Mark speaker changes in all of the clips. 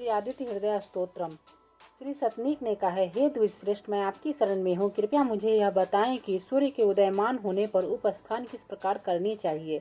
Speaker 1: श्री आदित्य हृदय स्तोत्रम। श्री सतनीक ने कहा, हे द्विश्रेष्ठ, मैं आपकी शरण में हूँ। कृपया मुझे यह बताएं कि सूर्य के उदयमान होने पर उपस्थान किस प्रकार करनी चाहिए।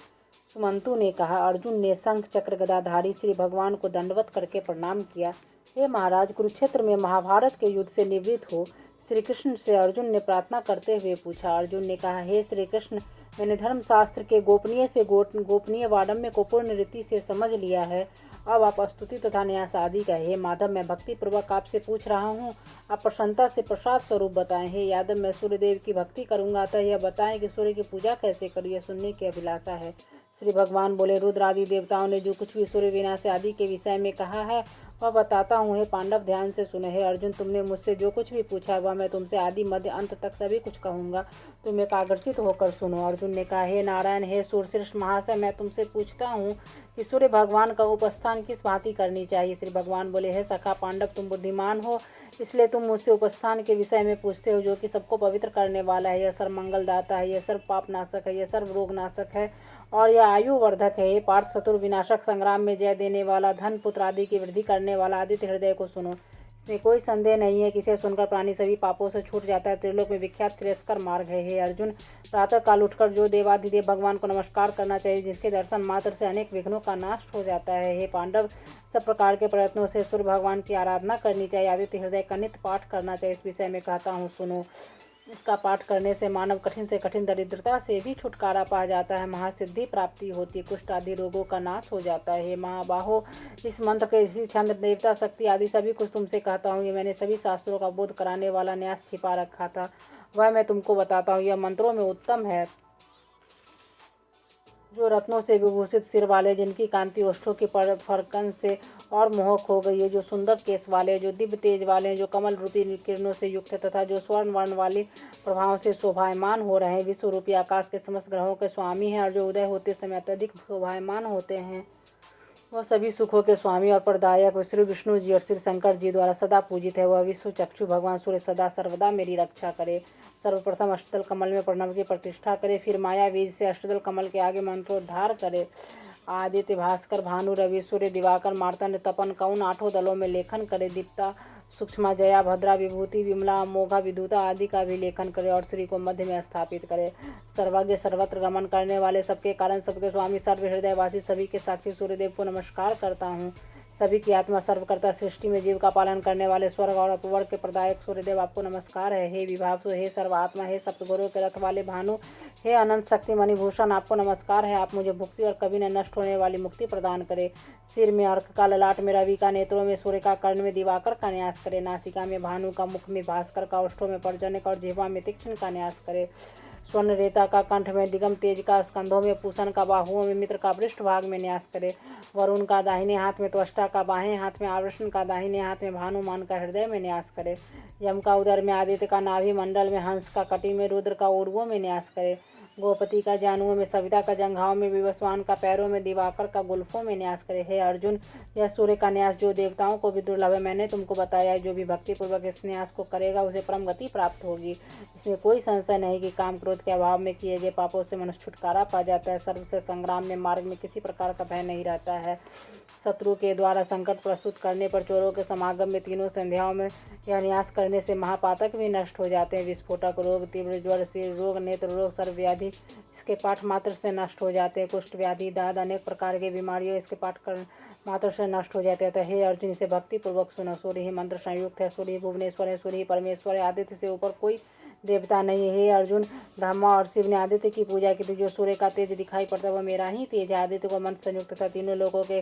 Speaker 1: सुमंतु ने कहा। अर्जुन ने शंख चक्र गदाधारी श्री भगवान को दंडवत करके प्रणाम किया। हे महाराज, कुरुक्षेत्र में महाभारत के युद्ध से निवृत्त हो श्री कृष्ण से अर्जुन ने प्रार्थना करते हुए पूछा। अर्जुन ने कहा, हे श्री कृष्ण, मैंने धर्मशास्त्र के गोपनीय से गोपनीय वाडम्य को पूर्ण रीति से समझ लिया है। अब आप स्तुति तथा न्यास आदि का। हे माधव, मैं भक्ति पूर्वक आपसे पूछ रहा हूँ, आप प्रसन्नता से प्रसाद स्वरूप बताएं। हे यादव, मैं सूर्यदेव की भक्ति करूंगा, अतः यह बताएं कि सूर्य की पूजा कैसे करूँ, यह सुनने की अभिलाषा है। श्री भगवान बोले, रुद्र आदि देवताओं ने जो कुछ भी सूर्य विनाश आदि के विषय में कहा है वह बताता हूँ। हे पांडव, ध्यान से सुने। हे अर्जुन, तुमने मुझसे जो कुछ भी पूछा है वह मैं तुमसे आदि मध्य अंत तक सभी कुछ कहूँगा। तुम एकाग्रचित होकर सुनो। अर्जुन ने कहा, हे नारायण, हे सूर्यश्रेष्ठ महाशय, मैं तुमसे पूछता हूँ कि सूर्य भगवान का उपस्थान किस भांति करनी चाहिए। श्री भगवान बोले, हे सखा पांडव, तुम बुद्धिमान हो, इसलिए तुम मुझसे उपस्थान के विषय में पूछते हो, जो कि सबको पवित्र करने वाला है। यह सर्व मंगलदाता है, यह सर्व पाप नाशक है, यह सर्व रोग नाशक है और यह आयु वर्धक है। पार्थ, शत्रु विनाशक, संग्राम में जय देने वाला, धन पुत्र आदि की वृद्धि करने वाला आदित्य हृदय को सुनो। इसमें कोई संदेह नहीं है कि इसे सुनकर प्राणी सभी पापों से छूट जाता है। त्रिलोक में विख्यात श्रेयस्कर मार्ग है। हे अर्जुन, प्रातः काल उठकर जो देवाधिदेव भगवान को नमस्कार करना चाहिए, जिसके दर्शन मात्र से अनेक विघ्नों का नाश हो जाता है। हे पांडव, सब प्रकार के प्रयत्नों से सूर्य भगवान की आराधना करनी चाहिए। आदित्य हृदय का नित्य पाठ करना चाहिए। इस विषय में कहता हूँ, सुनो। इसका पाठ करने से मानव कठिन से कठिन दरिद्रता से भी छुटकारा पा जाता है। महासिद्धि प्राप्ति होती है। कुष्ठ आदि रोगों का नाश हो जाता है। हे महाबाहो, इस मंत्र के इसी छंद, देवता, शक्ति आदि सभी कुछ तुमसे कहता हूँ। ये मैंने सभी शास्त्रों का बोध कराने वाला न्यास छिपा रखा था, वह मैं तुमको बताता हूँ। यह मंत्रों में उत्तम है। जो रत्नों से विभूषित सिर वाले, जिनकी कांति ओष्ठों की फरकन से और मोहक हो गई है, जो सुंदर केस वाले, जो दिव्य तेज वाले हैं, जो कमल रूपी किरणों से युक्त है तथा जो स्वर्ण वर्ण वाली प्रभावों से शोभायमान हो रहे हैं, विश्व रूपी आकाश के समस्त ग्रहों के स्वामी हैं और जो उदय होते समय अत्यधिक शोभायमान होते हैं, वह सभी सुखों के स्वामी और प्रदायक श्री विष्णु जी और श्री शंकर जी द्वारा सदा पूजित है। वह विश्व चक्षु भगवान सूर्य सदा सर्वदा मेरी रक्षा करे। सर्वप्रथम अष्टदल कमल में प्रणव की प्रतिष्ठा करे, फिर माया बीज से अष्टदल कमल के आगे मंत्रोद्धार करे। आदित्य, भास्कर, भानु, रवि, सूर्य, दिवाकर, मार्तंड, तपन, कौन आठों दलों में लेखन करे। दीप्ता, सूक्ष्मा, जया, भद्रा, विभूति, विमला, अमोघा, विदुता आदि का भी लेखन करे और श्री को मध्य में स्थापित करे। सर्वज्ञ, सर्वत्र गमन करने वाले, सबके कारण, सबके स्वामी, सर्व हृदयवासी, सभी के साक्षी सूर्यदेव को नमस्कार करता हूँ। सभी की आत्मा सर्वकर्ता, सृष्टि में जीव का पालन करने वाले, स्वर्ग और अपवर्ग के प्रदायक सूर्यदेव आपको नमस्कार है। हे विभावसु, हे सर्वात्मा, हे सप्तगुरु के रथ वाले भानु, हे अनंत शक्ति मणिभूषण, आपको नमस्कार है। आप मुझे भुक्ति और कभी न नष्ट होने वाली मुक्ति प्रदान करे। सिर में अर्क का, ललाट में रवि का, नेत्रों में सूर्य का, कर्ण में दिवाकर का न्यास करे। नासिका में भानु का, मुख में भास्कर का, ओष्ठों में पर्जन्य और जिह्वा में तीक्ष्ण का न्यास करे। स्वर्ण रेता का, कंठ में दिगम तेज का, स्कंधों में पूषण का, बाहुओं में मित्र का, पृष्ठ भाग में न्यास करे। वरुण का दाहिने हाथ में, त्वष्टा का बाहें हाथ में, आवर्षण का दाहिने हाथ में, भानुमान का हृदय में न्यास करे। यम का उदर में, आदित्य का नाभि मंडल में, हंस का कटी में, रुद्र का ऊर्ध्वों में न्यास करे। गोपति का जानुओं में, सविता का जंघाओं में, विवस्वान का पैरों में, दिवाकर का गुल्फों में न्यास करे। हे अर्जुन, यह सूर्य का न्यास जो देवताओं को भी दुर्लभ है, मैंने तुमको बताया। जो भी भक्ति पूर्वक इस न्यास को करेगा उसे परम गति प्राप्त होगी। इसमें कोई संशय नहीं कि काम क्रोध के अभाव में किए गए पापों से मनुष्य छुटकारा पा जाता है। सर्व से संग्राम में मार्ग में किसी प्रकार का भय नहीं रहता है। शत्रु के द्वारा संकट प्रस्तुत करने पर, चोरों के समागम में, तीनों संध्याओं में यह न्यास करने से महापातक भी नष्ट हो जाते हैं। विस्फोटक रोग, तीव्र ज्वर, सिर रोग, नेत्र रोग, सर्व व्याधि इसके पाठ मात्र से नष्ट हो जाते हैं। कुष्ठ व्याधि, दाद, अनेक प्रकार के बीमारियों इसके पाठ कर मात्र से नष्ट हो जाते हैं। तो हे अर्जुन, इसे भक्ति पूर्वक सुनो। सूर्य ही मंत्र संयुक्त है, सूर्य ही भुवनेश्वर है, सूर्य ही परमेश्वर है, आदित्य से ऊपर कोई देवता नहीं है। हे अर्जुन, ब्रह्मा और शिव ने आदित्य की पूजा की थी। जो सूर्य का तेज दिखाई पड़ता है वह मेरा ही तेज है। आदित्य को मंत्र संयुक्त था, तीनों लोगों के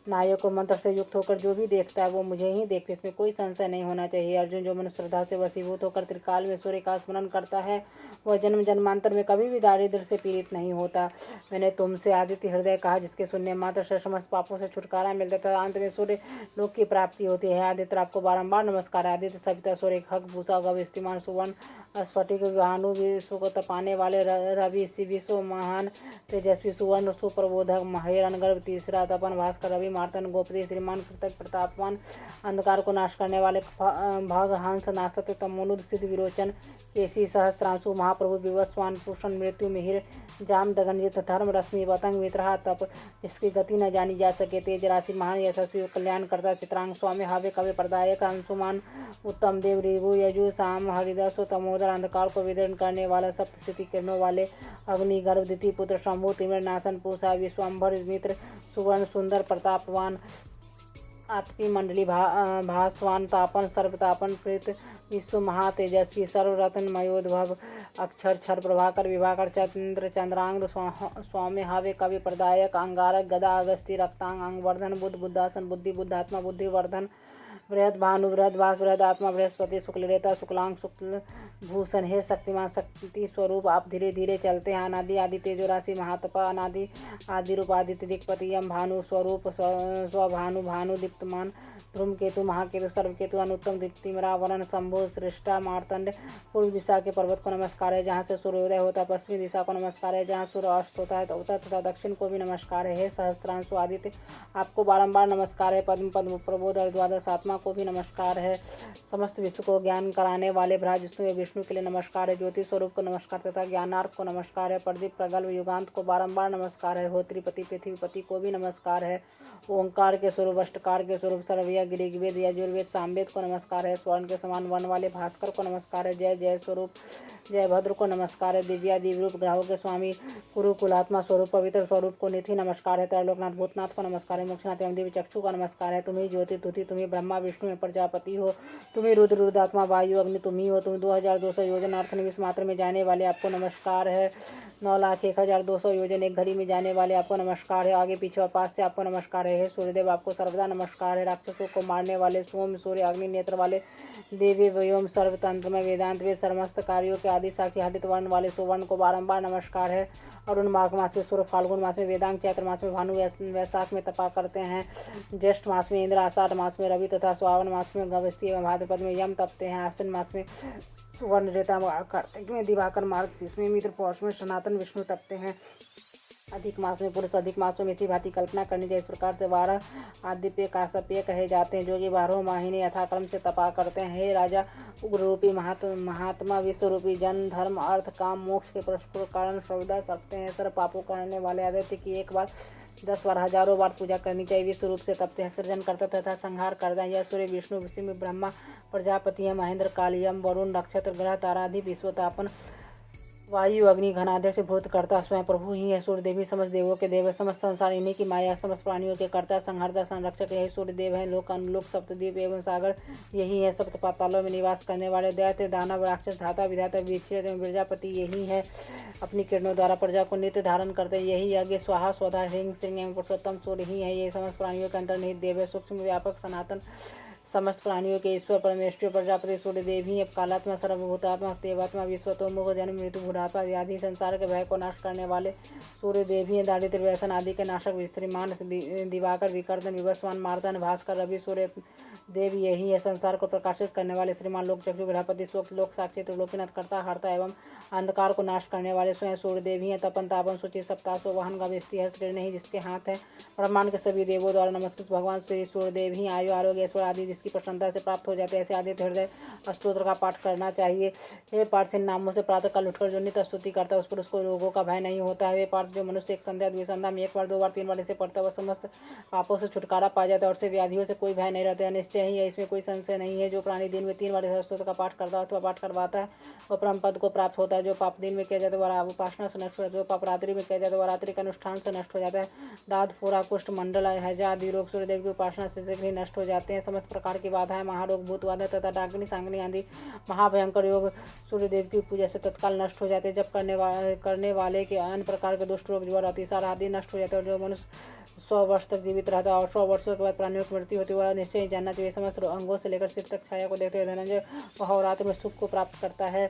Speaker 1: नायक को मंत्र से युक्त होकर जो भी देखता है वो मुझे ही देखते, इसमें कोई संशय नहीं होना चाहिए। अर्जुन, जो मनुष्य श्रद्धा से वशीभूत होकर त्रिकाल में सूर्य का स्मरण करता है वह जन्म जन्मांतर में कभी भी दारिद्र्य से पीड़ित नहीं होता। मैंने तुमसे आदित्य हृदय कहा, जिसके सुनने मात्र से समस्त पापों से छुटकारा मिलता था। अंत में सूर्य लोक की प्राप्ति होती है। आदित्य, आपको बारंबार नमस्कार है। आदित्य, सविता, सूर्य, खग, भूषा, गव, स्तिमान, सुवर्ण, स्फटिक भानु विश्व को तपाने वाले रवि विश्व महान तेजस्वी सुवर्ण सुप्रबोधक महेरण गर्भ तीसरा तपन भास्कर रवि मार्तन गोपति श्रीमान कृतक प्रतापवान अंधकार को नाश करने वाले भग हंस नासत तमोनुद सिद्ध विरोचन केसी सहस्त्रांशु महाप्रभु विवस्वान पुरुषन मृत्यु मिहिर जाम दगनजित धर्म रश्मि पतंग वित्रहा तप जिसकी गति न जानी जा सके तेज राशि महान यशस्वी कल्याण करता चित्रांग स्वामी हवे कवि प्रदायक अंशुमान उत्तम देव रिभु यजु साम हरिदास तमोदर अंधकार को विदरण करने वाला सप्तशती किरणों वाले अग्नि गर्भ द्वितीय पुत्र शंभु तिमिर नासन पूषा विश्वम्भर मित्र सुवर्ण सुंदर प्रतापवान आत्मी मंडली भास्वान तापन सर्वतापन प्रीत विश्व महातेजस्वी सर्वरत्न मयोद्भव अक्षर छर प्रभाकर विभाकर चंद्र चंद्रांग स्वामी हवे कवि प्रदायक अंगारक गदा अगस्ती रक्तांग अंगवर्धन बुद्ध बुद्धासन बुद्धि बुद्धात्मा बुद्धिवर्धन बृहद भानु बृहद भास बृहद आत्मा बृहस्पति शुक्ल रेता शुक्लांग शुक्ल भूषण हे शक्तिमान शक्ति स्वरूप आप धीरे धीरे चलते हैं अनादि आदि तेजो राशि महातपा अनादि आदि रूप आदित्य दिक्पति यम भानु स्वरूप स्वभानु भानु दीप्तमान ध्रुम केतु महाकेतु सर्वकेतु अनुत्तम दीप्तिमरा वरण शंभु श्रेष्ठा मार्तंड पूर्व दिशा के पर्वत को नमस्कार है जहाँ से सूर्योदय होता है पश्चिमी दिशा को नमस्कार है जहाँ सूर्य अस्त होता है उत्तर तथा दक्षिण को भी नमस्कार है सहस्त्रांशु आदित्य आपको बारंबार नमस्कार है पद्म पद्म प्रबोध और द्वादश आत्मा को भी नमस्कार है समस्त विश्व को ज्ञान कराने वाले भ्राजिष्णु विष्णु के लिए नमस्कार है ज्योति स्वरूप को नमस्कार तथा ज्ञानार्क को नमस्कार है प्रदीप प्रगल्भ युगांत को बारंबार नमस्कार है होत्रिपति पृथ्वीपति को भी नमस्कार है ओंकार के स्वरूप अष्टकार के स्वरूप सर्वया ऋग्वेद यजुर्वेद सामवेद को नमस्कार है स्वर्ण के समान वन वाले भास्कर को नमस्कार है जय जय स्वरूप जय भद्र को नमस्कार है दिव्या दिव्य रूप ग्रहों के स्वामी कुरुकुलात्मा स्वरूप पवित्र स्वरूप को निधि नमस्कार है त्रैलोकनाथ भूतनाथ को नमस्कार है मोक्षनाथ एवं दिव्य चक्षु का नमस्कार है तुम्ही ज्योति तुति तुम्ही ब्रह्मा विष्णु में प्रजापति हो तुम्ही रुद्र रुद्रात्मा वायु अग्नि तुम्ही हो तुम 2200 योजन अर्थनिविश मात्र में जाने वाले आपको नमस्कार है 9,01,200 योजन एक घड़ी में जाने वाले आपको नमस्कार है आगे पीछे और पास से आपको नमस्कार है सूर्यदेव आपको सर्वदा नमस्कार है राक्षसों को मारने वाले सोम सूर्य अग्नि नेत्र वाले देवी व्योम सर्वतंत्र में वेदांत वे समस्त कार्यों के आदि साक्षी हरित वर्ण वाले सुवर्ण को बारंबार नमस्कार है अरुण माघ मास में सूर्य फाल्गुन मास में वेदांग चैत्र मास में भानु वैशाख में तपा करते हैं ज्येष्ठ मास में इंद्र आषाढ़ मास में रवि तथा श्रावण मास में गवस्ती एवं भाद्रपद में यम तपते हैं आश्विन मास में सुवर्ण रेता कार्तिक में दिवाकर मार्गशीर्ष में मित्र पौष में सनातन विष्णु तपते हैं अधिक मास में पुरुष अधिक मासों में इसी भांति कल्पना करनी चाहिए इस प्रकार से 12 आदित्य काश्यप्य कहे जाते हैं जो कि 12 महीने यथाक्रम से तपा करते हैं हे राजा उग्र रूपी महात्मा विश्व रूपी जन धर्म अर्थ काम मोक्ष के परस्पर कारण सर्वदा करते हैं सर्व पापों करने वाले आदित्य की एक बार 10 बार हजारों बार पूजा करनी चाहिए विश्व रूप से तपते हैं सृजन करता तथा संहार करता है यह सूर्य विष्णु विष्णु ब्रह्मा प्रजापति है महेंद्र कालियम वरुण नक्षत्र ग्रह ताराधि विश्वतापन वायु अग्नि घनादय से भूत करता स्वयं प्रभु ही है सूर्य देवी समस्त देवों के देव समस्त संसार इन्हीं की माया समस्त प्राणियों के कर्ता संहारता संरक्षक यही सूर्य देव है लोक अनुलोक सप्तद्वीप एवं सागर यही है सप्त पातालों में निवास करने वाले दैत्य दानव राक्षस धाता विधाता विक्षित एवं प्रजापति यही है अपनी किरणों द्वारा प्रजा को नित्य धारण करते यही यज्ञ स्वाहा स्वधा हिंग सिंह एवं पुरुषोत्तम सूर्य ही है ये समस्त प्राणियों के अंतर्निहित देव है सूक्ष्म व्यापक सनातन समस्त प्राणियों के ईश्वर परमेश्वर प्रजापति सूर्य देव ही कालात्मा सर्वभूतात्मा देवात्मा विश्वतोमुख जन्म मृत्यु बुढ़ापा आदि संसार के भय को नाश करने वाले सूर्य देव ही दारिद्र्य व्यसन आदि के नाशक श्रीमान दिवाकर विकर्तन विवस्वान मार्तन भास्कर रवि सूर्य देव यही है संसार को प्रकाशित करने वाले श्रीमान लोक चक्षु गृहपति शोक लोक साक्षी त्रिलोकीनाथ कर्ता हरता एवं अंधकार को नाश करने वाले स्वयं सूर्य देव ही है तपन तापन सूचि सप्ताह वाहन गविस्ती हस्त नहीं जिसके हाथ है ब्रह्मांड के सभी देवों द्वारा नमस्कृत भगवान श्री सूर्य देव ही आयु आरोग्य ऐश्वर्य आदि जिसकी प्रसन्नता से प्राप्त हो जाते हैं ऐसे आदित्य हृदय स्तोत्र का पाठ करना चाहिए हे पार्थ इन नामों से प्रातः काल उठकर जो नित्य स्तुति करता है उस पर उसको रोगों का भय नहीं होता है वे पार्थ जो मनुष्य एक संध्या द्विसंध्या में 1 बार 2 बार 3 बार इसे पढ़ता है वह समस्त पापों से छुटकारा पा जाता है और से व्याधियों से कोई भय नहीं रहता है निश्चय ही है इसमें कोई संशय नहीं है जो प्राणी दिन में 3 बार इस स्तोत्र का पाठ करता है अथवा पाठ करवाता है वह परम पद को प्राप्त होता है जो पाप दिन में किया जाता है वह उपासना से नष्ट हो जाता है जो पाप रात्रि में किया जाता है वह रात्रि के अनुष्ठान से नष्ट हो जाता है दाद पूरा कुष्ठ मंडल हैजा आदि रोग सूर्यदेव की उपासना से शीघ्र नष्ट हो जाते हैं समस्त प्रकार की बाधाएं महारोग भूत बाधा तथा डाकनी सांगनी आदि महाभयंकर योग सूर्यदेव की पूजा से तत्काल नष्ट हो जाते हैं जब करने वाले के अन्य प्रकार के दुष्ट रोग ज्वर अतिसार आदि नष्ट हो जाते हैं और जो मनुष्य 100 वर्ष तक जीवित रहता है और 100 वर्षों के बाद प्राणियों की मृत्यु होती है। वह निश्चय ही जानना चाहिए। समस्त अंगों से लेकर सिर तक छाया को देखते हुए धनंजय वह रात में सुख को प्राप्त करता है।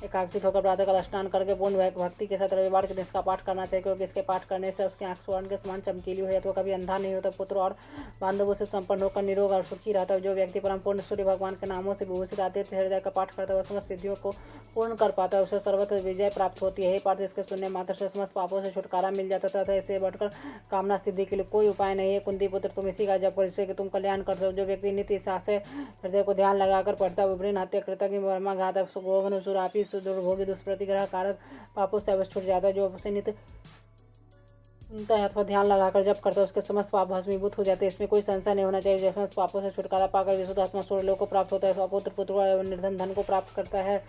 Speaker 1: एकाग्रचित होकर प्रातःकाल स्नान करके पूर्ण भक्ति के साथ रविवार के दिन इसका पाठ करना चाहिए, क्योंकि इसके पाठ करने से उसकी आंख स्वर्ण के समान चमकीली हो जाती है। कभी अंधा नहीं होता, पुत्र और बांधवों से संपन्न होकर निरोग और सुखी रहता है। जो व्यक्ति परम पूर्ण सूर्य भगवान के नामों से विभूषित आदित्य हृदय का पाठ करता है वह समस्त सिद्धियों को पूर्ण कर पाता है, उसे सर्वत्र विजय प्राप्त होती है। हे पार्थ, इसके सुनने मात्र से समस्त पापों से छुटकारा मिल जाता था। इसे बढ़कर कामना सिद्धि के लिए कोई उपाय नहीं है। कुंती पुत्र, तुम इसी का जप करो जिससे कि तुम कल्याण करते हो। जो व्यक्ति नित्य से हृदय को ध्यान लगाकर पढ़ता है, विभिन्न हत्या कृतज्ञ वर्मा घातक गोघन सुरापी दुर्भोगी दुष्प्रतिग्रह कारक पापों से अवश्य छूट जाता है। जो उसे नित्य सुनता है अथवा ध्यान लगाकर जप करता है उसके समस्त पाप भस्मीभूत हो जाते हैं। इसमें कोई संशय नहीं होना चाहिए। जो समस्त पापों से छुटकारा पाकर विशुद्ध आत्मा स्वर्गलोक को प्राप्त होता है, स्वपुत्र पुत्र और निर्धन धन को प्राप्त करता है।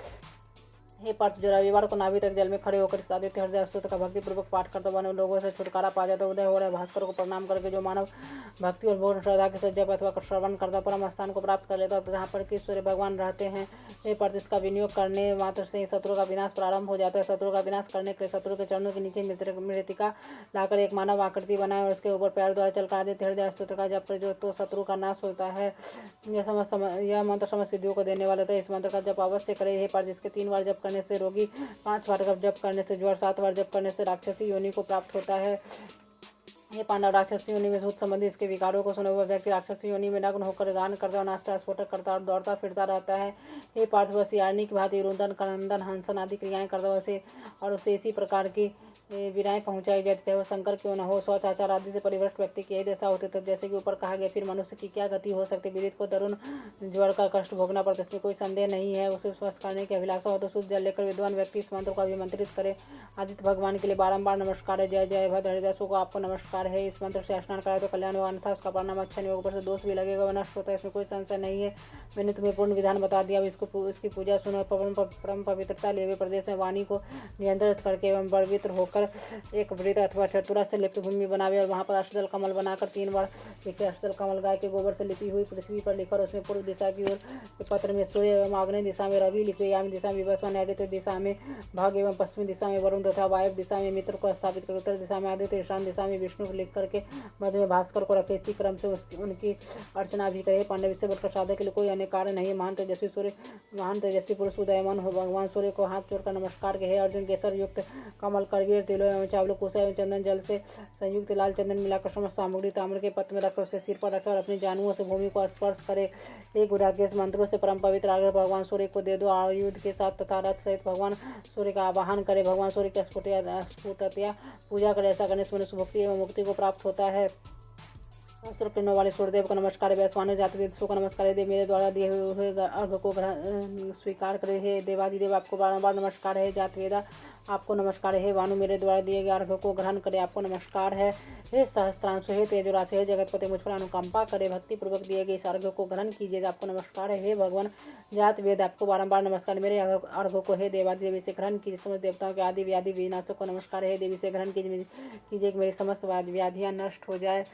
Speaker 1: हे पार्थ, जो रविवार को नाभि तक जल में खड़े होकर इस आदित्य हृदय स्तोत्र का भक्तिपूर्वक पाठ करता हुआ लोगों से छुटकारा पा जाता है। उदय हो रहे भास्कर को प्रणाम करके जो मानव भक्ति और पूर्ण श्रद्धा के साथ जप अथवा श्रवण करता परम स्थान को प्राप्त कर लेता है, जहाँ पर कि सूर्य भगवान रहते हैं। हे पार्थ, इसका विनियोग करने मात्र से ही शत्रु का विनाश प्रारंभ हो जाता है। शत्रु का विनाश करने के लिए शत्रु के चरणों के नीचे मृतिका लाकर एक मानव आकृति बनाए और उसके ऊपर पैर द्वारा चलकर आदित्य हृदय स्तोत्र का जप जो तो शत्रु का नाश होता है। यह मंत्र समस्त सिद्धियों को देने वाला था। इस मंत्र का जप अवश्य करे। हे पार्थ, जिसके 3 बार जप करने से रोगी, 5 बार जप करने से ज्वर, 7 बार जप करने से राक्षसी योनि को प्राप्त होता है। ये पांडव राक्षसी योनि में सूत संबंधी इसके विकारों को सुने हुआ व्यक्ति राक्षसी योनि में नग्न होकर गान करता और नाचता स्फोटक करता और दौड़ता फिरता रहता है। हे पार्थ, वह सियारनी की भांति रुदन क्रंदन हंसन आदि क्रियाएं करता वैसे और उसे इसी प्रकार की विनाएं पहुंचाई जाती, चाहे वह शंकर क्यों न हो। शौच आचार आदि से परिभ्रष्ट व्यक्ति की यही दशा होती है। जैसे कि ऊपर कहा गया, फिर मनुष्य की क्या गति हो सकती। विदित को तरुण ज्वर का कष्ट भोगना पड़ता, इसमें कोई संदेह नहीं है। उसे स्वस्थ करने की अभिलाषा हो तो शुद्ध जल लेकर विद्वान व्यक्ति इस मंत्र को अभिमंत्रित करे। आदित्य भगवान के लिए बारंबार नमस्कार है। जय जय भद्र हृदयसों को आपको नमस्कार है। इस मंत्र से स्नान कराए तो कल्याण होगा, अन्यथा उसका परिणाम अच्छा नहीं होगा, ऊपर से दोष भी लगेगा, वह नष्ट होता है, इसमें कोई संशय नहीं है। मैंने तुम्हें पूर्ण विधान बता दिया। अब इसकी पूजा सुनो। परम पवित्रता लिए हुए प्रदेश में वाणी को नियंत्रित करके एवं पवित्र होकर एक वृत्त अथवा चतुरा से लिप्त भूमि बनावे और वहाँ पर अष्टदल कमल बनाकर 3 बार लिखे। अष्टदल कमल गाय के गोबर से लिपी हुई पृथ्वी पर लिखकर उसमें पूर्व दिशा की ओर पत्र में सूर्य एवं आग्नेय दिशा में रवि लिखे, यामी दिशा में विवस्वान, नैऋत्य दिशा में भाग एवं पश्चिमी दिशा में वरुण तथा वायव्य दिशा में मित्र को स्थापित कर, उत्तर दिशा में आदित्य, ईशान दिशा में विष्णु को लिख करके मध्य में भास्कर को रखे। इसी क्रम से उनकी अर्चना भी करे। पांडव, इससे बढ़कर साधक के लिए कोई अन्य कार्य नहीं है। महान तेजस्वी पुरुष उदयमान हो भगवान सूर्य को हाथ जोड़कर नमस्कार के। हे अर्जुन, केसर युक्त कमल, करवीर, तिलों एवं चावल, कुशा एवं चंदन जल से संयुक्त लाल चंदन मिलाकर समस्त सामग्री ताम्र के पत्र में रखकर उसे सिर पर रखकर अपनी जानुओं से भूमि को स्पर्श करे। एक गुराकेश मंत्रों से परम पवित्र आग्रह भगवान सूर्य को दे दो। आयुध के साथ तथा रथ सहित भगवान सूर्य का आवाहन करे। भगवान सूर्य की स्फुटतया पूजा करे। ऐसा करने से मनुष्य भक्ति एवं मुक्ति को प्राप्त होता है। शास्त्र किरणों वाले सूर्यदेव को नमस्कार। वैश्वानर जाति को नमस्कार। देव, मेरे द्वारा दिए हुए अर्घ को स्वीकार करे। हे देवादिदेव, आपको बारंबार नमस्कार है। जातवेदा, आपको नमस्कार है। भानु, मेरे द्वारा दिए गए अर्घ को ग्रहण करे, आपको नमस्कार है। हे सहस्त्रांशु, हे तेजोराशि, हे जगतपति, मुझ पर अनुकंपा करे, भक्ति पूर्वक दिए गए इस अर्घ को ग्रहण कीजिए, आपको नमस्कार है। हे भगवान जातवेद, आपको बारंबार नमस्कार। मेरे अर्घ को हे देवादिदेव से ग्रहण कीजिए। समस्त देवताओं के आदि व्याधि विनाशक को नमस्कार है। देवी से ग्रहण कीजिए कि मेरी समस्त व्याधियाँ नष्ट हो जाए।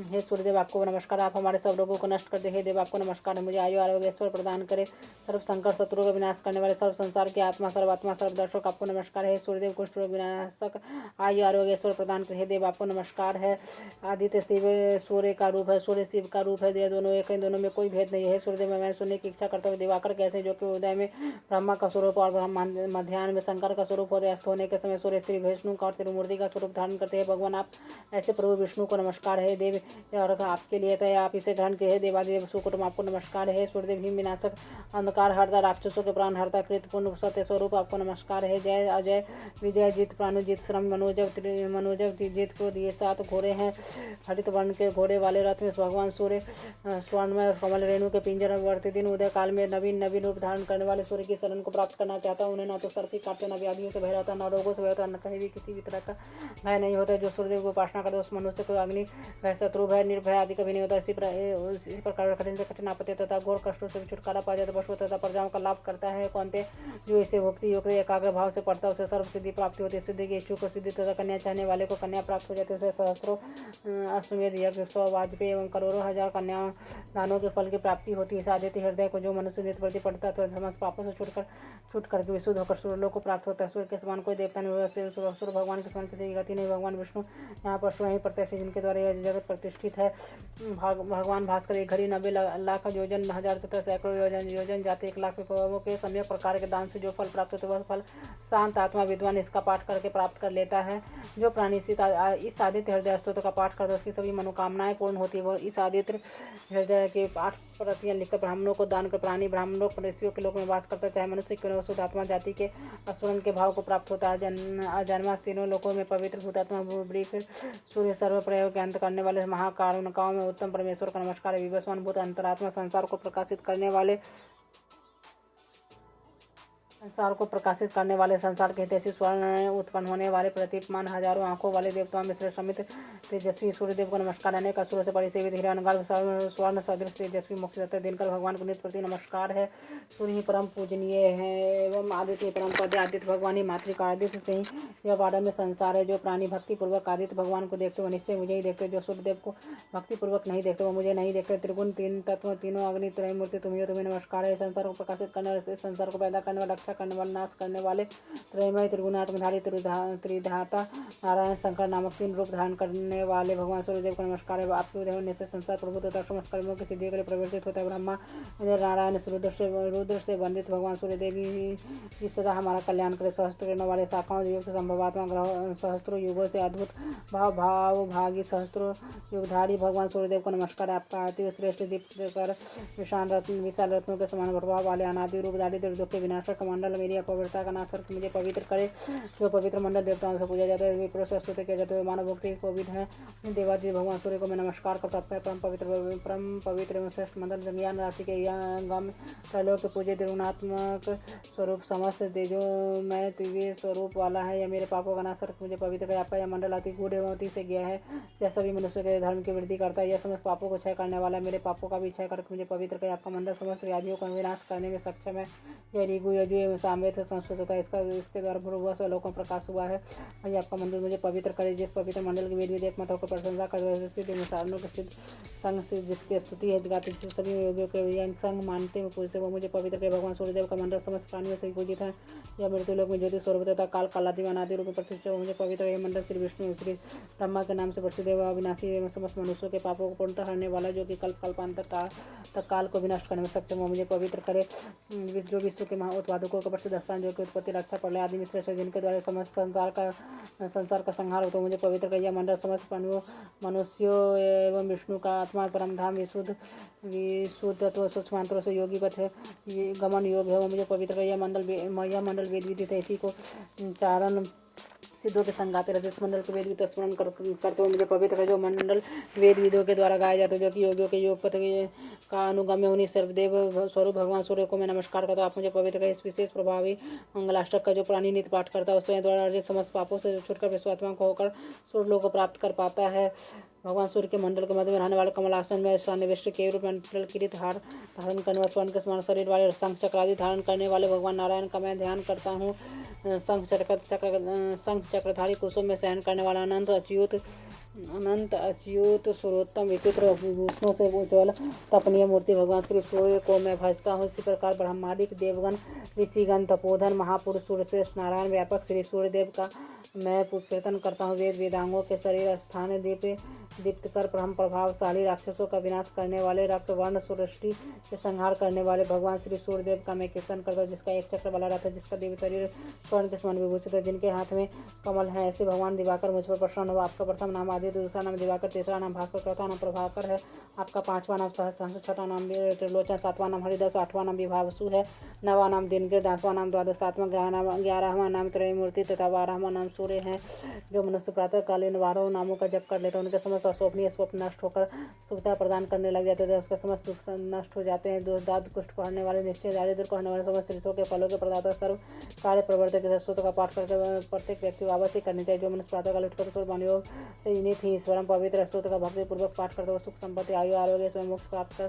Speaker 1: हे सूर्यदेव, आपको नमस्कार। आप हमारे सब रोगों को नष्ट कर दे। हे देव, आपको नमस्कार है। मुझे आयु आरोग्य ऐश्वर्य प्रदान करे। सर्व संकट शत्रुओं का विनाश करने वाले सर्व संसार के आत्मा सर्वात्मा सर्वदर्शक, आपको नमस्कार है। सूर्यदेव, कुष्ठ रोग विनाशक, आयु आरोग्य ऐश्वर्य प्रदान करे। हे देव, आपको नमस्कार है। आदित्य शिव सूर्य का रूप है, सूर्य शिव का रूप है। ये दोनों एक हैं, दोनों में कोई भेद नहीं है। सूर्यदेव, मैं सुनने की इच्छा करता हूँ, दिवाकर कैसे, जो कि उदय में ब्रह्मा का स्वरूप और मध्याह्न में शंकर का स्वरूप होते, अस्त होने के समय सूर्य श्री विष्णु का और त्रिमूर्ति का स्वरूप धारण करते हैं। भगवान, आप ऐसे प्रभु विष्णु को नमस्कार है। देव, और आपके लिए था, आप इसे ग्रहण किए। देवादिदेव सुकुटुम, आपको नमस्कार है। सूर्यदेव, हिम विनाशक, अंधकार हरता, राक्षसों के प्राण हरता, कृत पूर्ण सत्य स्वरूप, आपको नमस्कार है। जय अजय विजय जित प्राणुजित श्रम मनोजव जित को ये 7 घोड़े हैं। हरित वर्ण के घोड़े वाले रथ में भगवान सूर्य स्वर्ण में कमल रेणु के पिंजर वर्ती दिन उदय काल में नवीन रूप धारण करने वाले सूर्य की शरण को प्राप्त करना चाहता हूँ। उन्हें न तो सर्दी काटते, न व्याधियों से भय रहता, न रोगों से भय होता, न कहीं भी किसी भी तरह का भय नहीं होता। जो सूर्यदेव को उपासना करता है उस मनुष्य को अग्नि भय, शत्रु भय, निर्भय आदि कभी नहीं होता। इसी प्रकार कठिन से कठिन आपत्ति तथा घोर कष्टों से भी छुटकारा पा जाता, पशु तथा प्रजाओं का लाभ करता है। कौनते जो इसे भक्ति योग एकाग्र भाव से पढ़ता है उसे सर्व सिद्धि प्राप्ति होती है। सिद्धि के इच्छुक को सिद्धि तथा कन्या चाहने वाले को कन्या प्राप्त हो जाती है। उसे सहस्त्रों अश्वमेध यज्ञ 100 वाजपेयी एवं करोड़ों हजार कन्या दानों के फल की प्राप्ति होती है। इस आदित्य हृदय को जो मनुष्य नित्य प्रति पढ़ता है तो समस्त पापों से छूट करके विशुद्ध होकर सूर्य को प्राप्त होता है। सूर्य के समान कोई देवता नहीं हुआ, सूर्य भगवान के समान किसी की गति नहीं। भगवान विष्णु यहाँ पर स्वयं प्रत्यक्ष जिनके द्वारा यह जगत प्रतिष्ठित है। भगवान भास्कर एक घड़ी 90 लाख योजन हजार तथा सैकड़ों योजन जाते 1 लाख विभवों के सम्यक प्रकार के दान से जो फल प्राप्त होते वह फल शांत आत्मा विद्वान इसका पाठ करके प्राप्त कर लेता है। जो प्राणी इस आदित्य हृदय स्तोत्र का पाठ करता है उसकी सभी मनोकामनाएं पूर्ण होती है। वह इस आदित्य हृदय के 8 प्रतियां लिखकर ब्राह्मणों को दान कर प्राणी ब्राह्मणों ऋषियों के लोक में वास करता है। चाहे मनुष्य क्यों न हो, शुद्ध आत्मा जाति के स्मरण के भाव को प्राप्त होता है। अजन्मा तीनों लोकों में पवित्र भूतात्मा वृक्ष सूर्य सर्व प्रयोग के अंत करने वाले महाकारुणिकाओं में उत्तम परमेश्वर का नमस्कार है। विवस्वान भूत अंतरात्मा संसार को प्रकाशित करने वाले संसार के हितैषी स्वर्ण उत्पन्न होने वाले प्रतीपमान हजारों आंखों वाले देवताओं में श्रेष्ठ अमित तेजस्वी सूर्यदेव को नमस्कार। अनेक असुरों से परिसेवित हिरण्यगर्भ स्वर्ण सदृश तेजस्वी मोक्षदाता दिनकर भगवान को नित्य प्रति नमस्कार है। सूर्य ही परम पूजनीय है एवं आदित्य परम पद। आदित्य भगवान ही मातृका आदित्य से ही यह बारह में संसार है। जो प्राणी भक्ति पूर्वक आदित्य भगवान को देखते वो निश्चय मुझे ही देखते। जो सूर्यदेव को भक्ति पूर्वक नहीं देखते वो मुझे नहीं देखते। त्रिगुण तीन तत्व तीनों अग्नि त्रय मूर्ति तुम्हें नमस्कार है। संसार को प्रकाशित करने वाले, संसार को पैदा करने वाला, रक्षा करने वाले, नाश करने वाले, त्रयमय त्रिगुणात्मधारी त्रिधाता नारायण शंकर नामक 3 रूप धारण करने वाले भगवान सूर्यदेव को नमस्कार है। आपके उदय से संसार प्रभु तथा समस्त कर्मों की सिद्धि के लिए प्रवर्तित होता है। ब्रह्मा नारायण रुद्र से वंदित भगवान सूर्यदेव ही सदा हमारा कल्याण करे। सहस्त्र किरणों वाले शाखाओं युक्त संभवात्मा ग्रह सहस्त्रों युगों से अद्भुत भाव भागी सहस्त्रों युगधारी भगवान सूर्यदेव को नमस्कार है। आपका अति श्रेष्ठ दीप्त कर विशाल रत्नों के समान प्रभाव वाले अनादि रूप दारिद्र दुख के विनाशक मंडल मेरी अपवित्रता का नाश करके मुझे पवित्र करे। जो पवित्र मंडल देवताओं से पूजा जाता है वे पुरुष स्तुति किया जाता है। मानव भक्ति कोविद है। देवादी भगवान सूर्य को मैं नमस्कार करता हूँ। परम पवित्र एवं श्रेष्ठ मंडल ज्ञान राशि के गम त्रैलोक के पूजे त्रिगुणात्मक स्वरूप समस्त तेजो मैं दिव्य स्वरूप वाला है। यह मेरे पापों का नाश करके मुझे पवित्र करे। आपका यह मंडल अति गूढ़ एवं अति से गया है। यह सभी मनुष्य के धर्म की वृद्धि करता है। यह समस्त पापों को क्षय करने वाला है। मेरे पापों का भी क्षय करके मुझे पवित्र करे। आपका मंडल समस्त व्याधियों का विनाश करने में सक्षम है। यह ऋगु यजु एवं सामवेद से संस्कृत होता है। इसके द्वारा भूर्भुवस्व लोकों में प्रकाश हुआ है। वही आपका मंडल मुझे पवित्र करे। जिस पवित्र मंडल की वेद विदेक मत होकर प्रशंसा कर साधनों के सिद्ध संग से जिसकी स्तुति है गाती सभी योगियों के संग मानते में पूजते वो मुझे पवित्र करे। भगवान सूर्यदेव का मंडल समस्त प्राणियों से पूजित है। यह मृत्यु लोक में ज्योति स्वरूप तथा काल कालादि अनादि रूप में प्रतिष्ठित वो मुझे पवित्र। यह मंडल श्री विष्णु श्री ब्रह्मा के नाम से प्रसिद्ध है। अविनाशी एवं समस्त मनुष्यों के पापों को पूर्णतः हरने वाला जो कि कल्पांतर तक काल को विनष्ट करने में सक्षम वो मुझे पवित्र करे। जो विश्व के महा उत्पादकों का प्रसिद्ध स्थान जो कि उत्पत्ति रक्षा प्रलय आदि में श्रेष्ठ जिनके द्वारा समस्त संसार का संहार होता है मुझे पवित्र कर। यह मंडल समस्त प्राणियों मनुष्यों एवं विष्णु का आत्मा परम धाम विशुद्ध तत्व सूक्ष्मांतरों से योगी पथ है गमन योग है वो मुझे पवित्र कर। यह मंडल वेद विदित है। इसी को चारण सिद्धों के संग गाते रहते। इस मंडल के वेद विद स्मरण करते हुए मुझे पवित्र है। जो मंडल वेद विदों के द्वारा गाया जाता है जो कि योगियों के योग पथ का अनुगम्य उन्हीं सर्वदेव स्वरूप भगवान सूर्य को मैं नमस्कार करता हूँ। आप मुझे पवित्र कर। इस विशेष प्रभावी मंगलाष्टक का जो प्राणी नित्य पाठ करता है उसके द्वारा अर्जित समस्त पापों से छुटकर विश्वात्मा को होकर सूर्य लोक को प्राप्त कर पाता है। भगवान सूर्य के मंडल के मध्य में रहने वाले कमलासन में सन्निविष्ट केवल मंडल किरीट हार धारण करने वाले स्वर्ण के समान शरीर वाले शंख चक्र आदि धारण करने वाले भगवान नारायण का मैं ध्यान करता हूँ। शंख चक्रधारी कुसुम में सहन करने वाला अनंत अच्युत सर्वोत्तम विचित्र विभूषणों से उज्ज्वल तपनीय मूर्ति भगवान श्री सूर्य को मैं भजता हूँ। इसी प्रकार ब्रह्मादिक देवगण ऋषिगण तपोधन महापुरुष सूर्यश्रेष्ठ नारायण व्यापक श्री सूर्यदेव का मैं कीर्तन करता हूँ। वेद वेदांगों के शरीर स्थान दीप्त कर ब्रह्म प्रभावशाली राक्षसों का विनाश करने वाले रक्त वर्ण सृष्टि के संहार करने वाले भगवान श्री सूर्यदेव का मैं कीर्तन करता हूँ। जिसका एक चक्र वाला रहता है जिसका देवी शरीर स्वर्ण के समान विभूषित है जिनके हाथ में कमल है ऐसे भगवान दिवाकर मुझ पर प्रसन्न हुआ। आपका प्रथम नाम आदित्य, दूसरा नाम दिवाकर, तीसरा नाम भास्कर, चौथा नाम प्रभाकर है। आपका पांचवा नाम सहस्त्रांशु, छठा नाम त्रिलोचन, सातवां नाम हरिदास, आठवां नाम विभावसु है, नवा नाम दिनकर, 10वां नाम द्वादश, 11वां नाम त्रयमूर्ति तथा 12वां नाम सूर्य है। जो मनुष्य प्रातः कालीन 12 नामों का जप कर लेता है उनके समस्त अशोभनीय स्वप्न नष्ट होकर सुविधा प्रदान करने लग जाते थे। उसके समस्त दुख नष्ट हो जाते हैं। दोष दाद कुष्ठ को हरने वाले, निश्चय दारिद्र को हरने वाले, समस्त ऋतुओं के फलों के प्रदाता, सर्व कार्य प्रवर्तक सूत्र का पाठ करके प्रत्येक व्यक्ति को आवश्यक करनी चाहिए। जो मनुष्य प्रातः काल उठकर सूर्य योग से नियमित ही ईश्वरम पवित्र स्तोत्र का भक्ति पूर्वक पाठ करते हुए सुख संपत्ति आयु आरोग्य स्वयं मोक्ष प्राप्त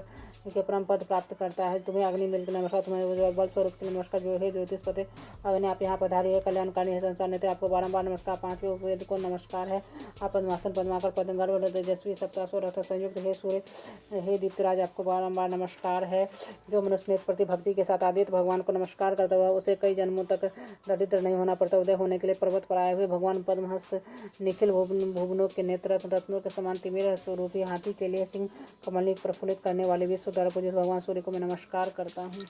Speaker 1: के परम पद प्राप्त करता है। तुम्हें अग्नि मिल के नमस्कार, तुम्हें बल स्वरूप के नमस्कार। जो है ज्योतिषपति अग्नि आप यहाँ पधारी है, कल्याणकारी है, संसार नेता आपको बारंबार नमस्कार। पांचवें उपवेद को नमस्कार है। आप पद्मासन पद्माकर पद गर्भ तेजस्वी सप्तासो रथ संयुक्त हे सूर्य हे दीप्तराज आपको बारंबार नमस्कार है। जो मनुष्य ने प्रति भक्ति के साथ आदित्य भगवान को नमस्कार करता हुआ उसे कई जन्मों तक दरिद्र नहीं होना पड़ता। उदय होने के लिए पर्वत पर आए हुए भगवान पद्महस्त निखिल भुवनों के नेत्र रत्नों के समान तिमिर स्वरूपी हाथी के लिए सिंह कमल प्रफुल्लित करने वाले विश्व द्वारा पूजित भगवान सूर्य को मैं नमस्कार करता हूँ।